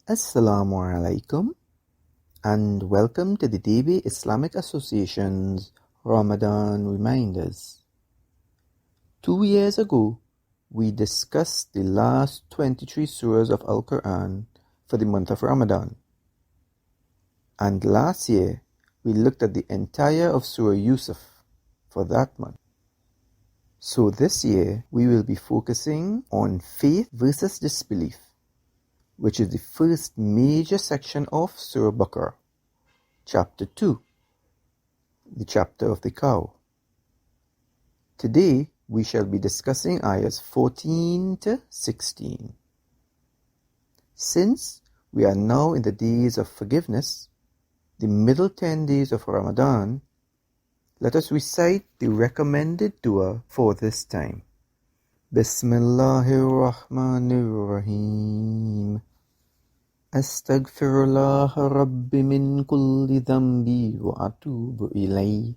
Assalamu alaikum and welcome to the Debe Islamic Association's Ramadan Reminders. 2 years ago, we discussed the last 23 surahs of Al-Quran for the month of Ramadan. And last year, we looked at the entire of Surah Yusuf for that month. So this year, we will be focusing on faith versus disbelief, which is the first major section of Surah Baqarah, chapter 2, the chapter of the cow. Today, we shall be discussing ayahs 14 to 16. Since we are now in the days of forgiveness, the middle 10 days of Ramadan, let us recite the recommended dua for this time. Bismillahirrahmanirrahim. Astaghfirullah Rabbi min kulli dhanbi wa atubu ilayh.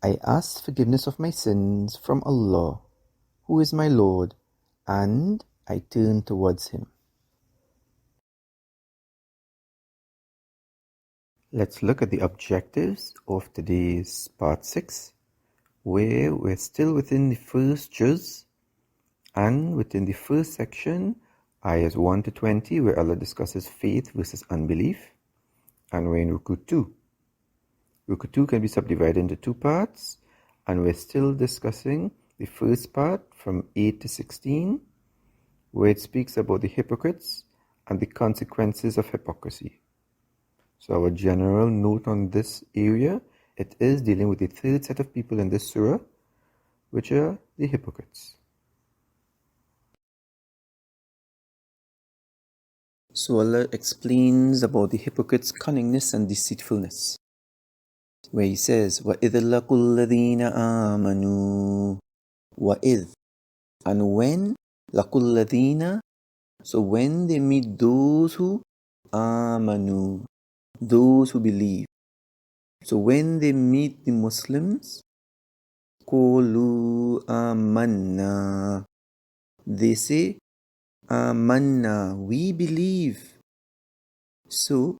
I ask forgiveness of my sins from Allah, who is my Lord, and I turn towards Him. Let's look at the objectives of today's part 6, where we're still within the first juz and within the first section, ayahs 1 to 20, where Allah discusses faith versus unbelief, and we're in Ruku 2. Ruku 2 can be subdivided into two parts, and we're still discussing the first part from 8 to 16, where it speaks about the hypocrites and the consequences of hypocrisy. So our general note on this area, it is dealing with the third set of people in this surah, which are the hypocrites. So Allah explains about the hypocrites' cunningness and deceitfulness, where He says, وَإِذْ لَقُوا الَّذِينَ آمَنُوا وَإِذْ, and when لَقُوا الَّذِينَ, so when they meet those who آمَنُوا, those who believe. So when they meet the Muslims, قُولُوا آمَنَّا, they say, آمَنَّا, we believe. So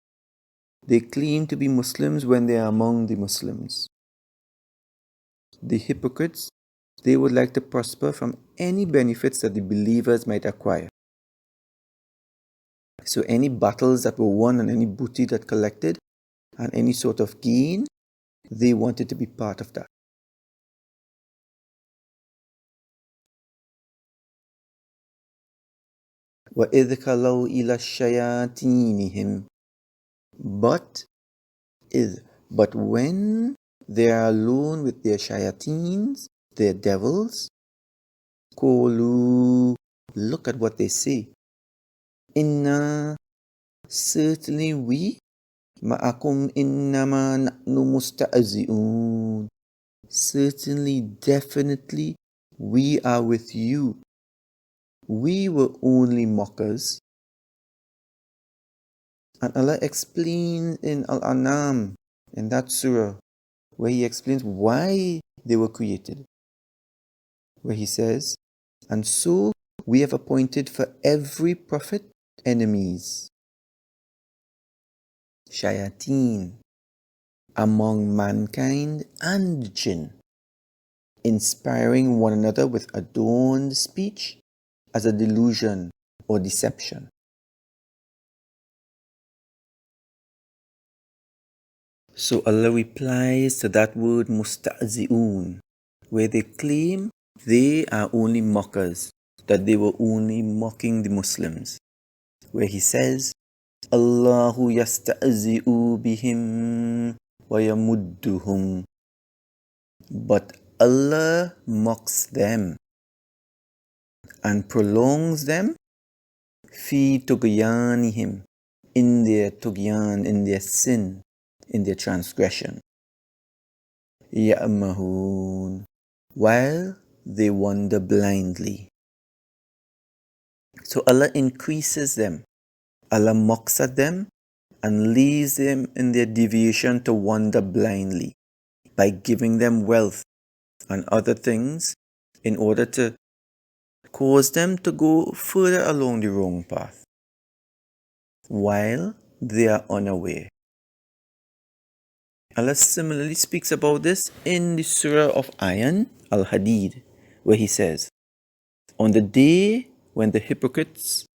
they claim to be Muslims when they are among the Muslims. The hypocrites, they would like to prosper from any benefits that the believers might acquire. So any battles that were won and any booty that collected and any sort of gain, they wanted to be part of that. وَإِذْ خَلَوْا إِلَى شَيَاطِينِهِمْ, but when they are alone with their shayateens, their devils, قَالُوا, look at what they say. Inna, certainly we, ma'akum innama nahnu musta'zi'un, certainly, definitely, we are with you. We were only mockers. And Allah explains in Al-An'am, in that surah, where He explains why they were created. Where He says, and so we have appointed for every prophet enemies, shayateen, among mankind and jinn, inspiring one another with adorned speech as a delusion or deception. So Allah replies to that word musta'zi'un, where they claim they are only mockers, that they were only mocking the Muslims, where He says, Allahu yasta'zi'u bihim wa yamudduhum, but Allah mocks them and prolongs them fi tughyanihim, in their tughyan, in their sin, in their transgression. Ya'mahun, while they wander blindly. So Allah increases them. Allah mocks at them and leaves them in their deviation to wander blindly by giving them wealth and other things in order to cause them to go further along the wrong path. while they are unaware. Allah similarly speaks about this in the Surah of Ayah Al-Hadid, where He says, on the day when the hypocrites,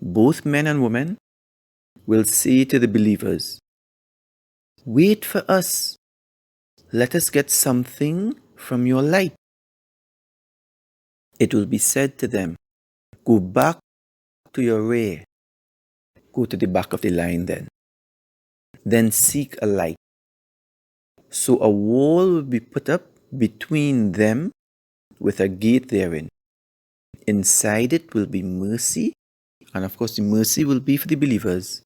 both men and women, will say to the believers, wait for us, let us get something from your light. It will be said to them, go back to your rear, go to the back of the line then seek a light. So a wall will be put up between them with a gate therein. Inside it will be mercy, and of course the mercy will be for the believers,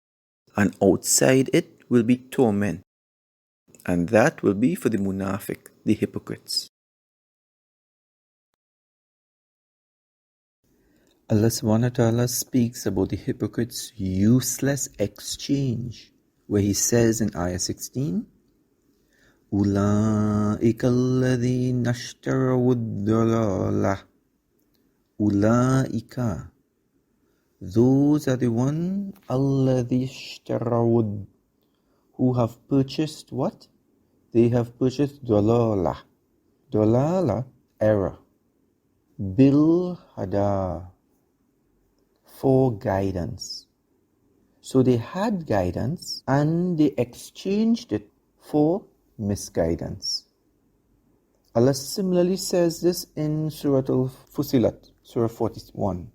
and outside it will be torment, and that will be for the munafiq, the hypocrites. Allah subhanahu wa ta'ala speaks about the hypocrites' useless exchange, where He says in Ayah 16, أُولَٰئِكَ الَّذِينَ اشْتَرَوُا الضَّلَالَةَ Ulaika, those are the one alladhi ishtarawud, who have purchased what? They have purchased dalala. Dalala, error. Bil hada, for guidance. So they had guidance and they exchanged it for misguidance. Allah similarly says this in Surah Al-Fusilat, Surah 41,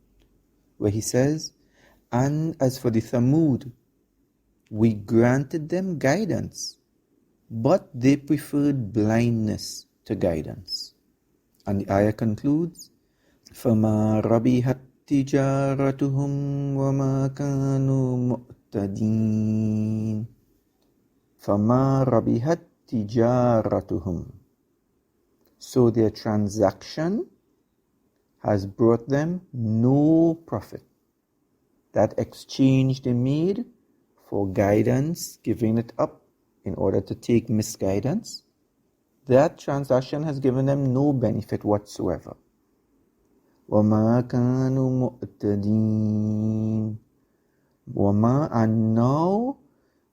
where He says, and as for the Thamud, we granted them guidance, but they preferred blindness to guidance. And the ayah concludes, فَمَا رَبِحَتْ تِجَارَتُهُمْ وَمَا كَانُوا مُعْتَدِينَ فَمَا رَبِحَتْ تِجَارَتُهُمْ. So their transaction has brought them no profit. That exchange they made for guidance, giving it up in order to take misguidance, that transaction has given them no benefit whatsoever. وَمَا كَانُوا مُعْتَدِينَ وَمَا, and now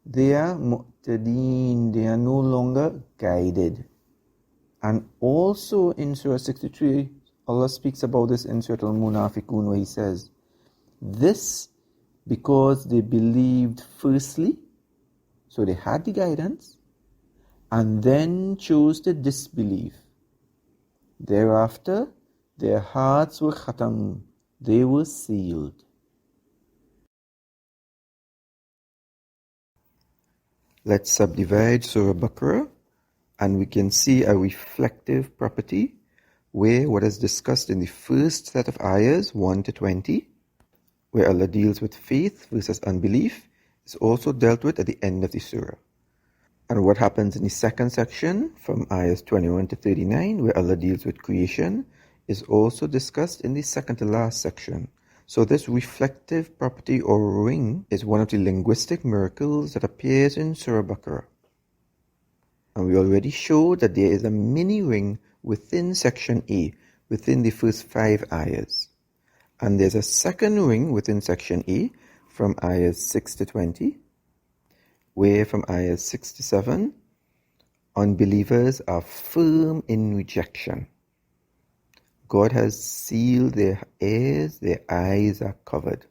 they are mu'tadeen, they are no longer guided. And also in Surah 63, Allah speaks about this in Surah Al-Munafiqun, where He says, this because they believed firstly, so they had the guidance, and then chose to disbelieve. Thereafter, their hearts were khatam, they were sealed. Let's subdivide Surah Baqarah, and we can see a reflective property where what is discussed in the first set of ayahs 1 to 20, where Allah deals with faith versus unbelief, is also dealt with at the end of the surah. And what happens in the second section, from ayahs 21 to 39, where Allah deals with creation, is also discussed in the second to last section. So this reflective property or ring is one of the linguistic miracles that appears in Surah Baqarah. And we already showed that there is a mini ring within section A, within the first 5 ayahs. And there's a second ring within section A from ayahs 6 to 20, where from ayahs 6 to 7, unbelievers are firm in rejection. God has sealed their ears, their eyes are covered.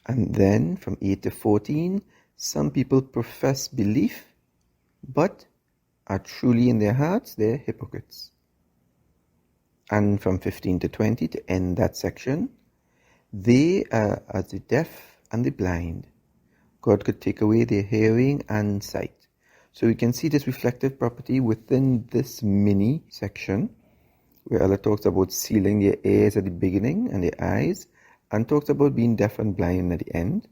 And then from 8 to 14, some people profess belief, but are truly in their hearts, they're hypocrites. And from 15 to 20, to end that section, they are as the deaf and the blind. God could take away their hearing and sight. So we can see this reflective property within this mini section, where Allah talks about sealing their ears at the beginning and their eyes, and talks about being deaf and blind at the end.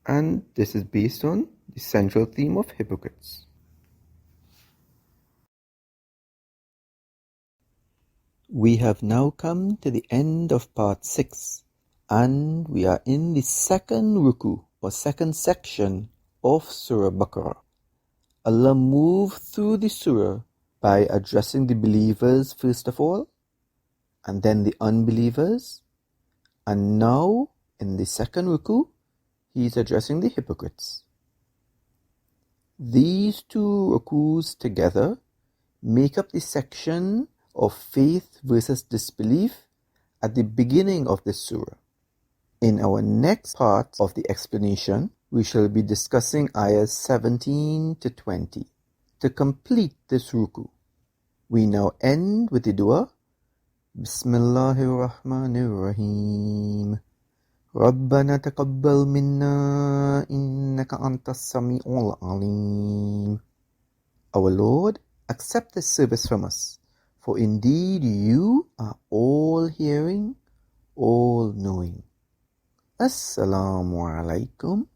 And this is based on the central theme of hypocrites. We have now come to the end of part 6, and we are in the second ruku, or second section of Surah Baqarah. Allah moved through the surah by addressing the believers first of all, and then the unbelievers, and now in the second ruku, he is addressing the hypocrites. These two rukus together make up the section of faith versus disbelief at the beginning of this surah. In our next part of the explanation, we shall be discussing ayahs 17 to 20 to complete this ruku. We now end with the dua. Bismillahirrahmanirrahim. Rabbana taqabbal minna innaka antas sami'ul alim. Our Lord, accept this service from us, for indeed you are all hearing, all knowing. Assalamu alaikum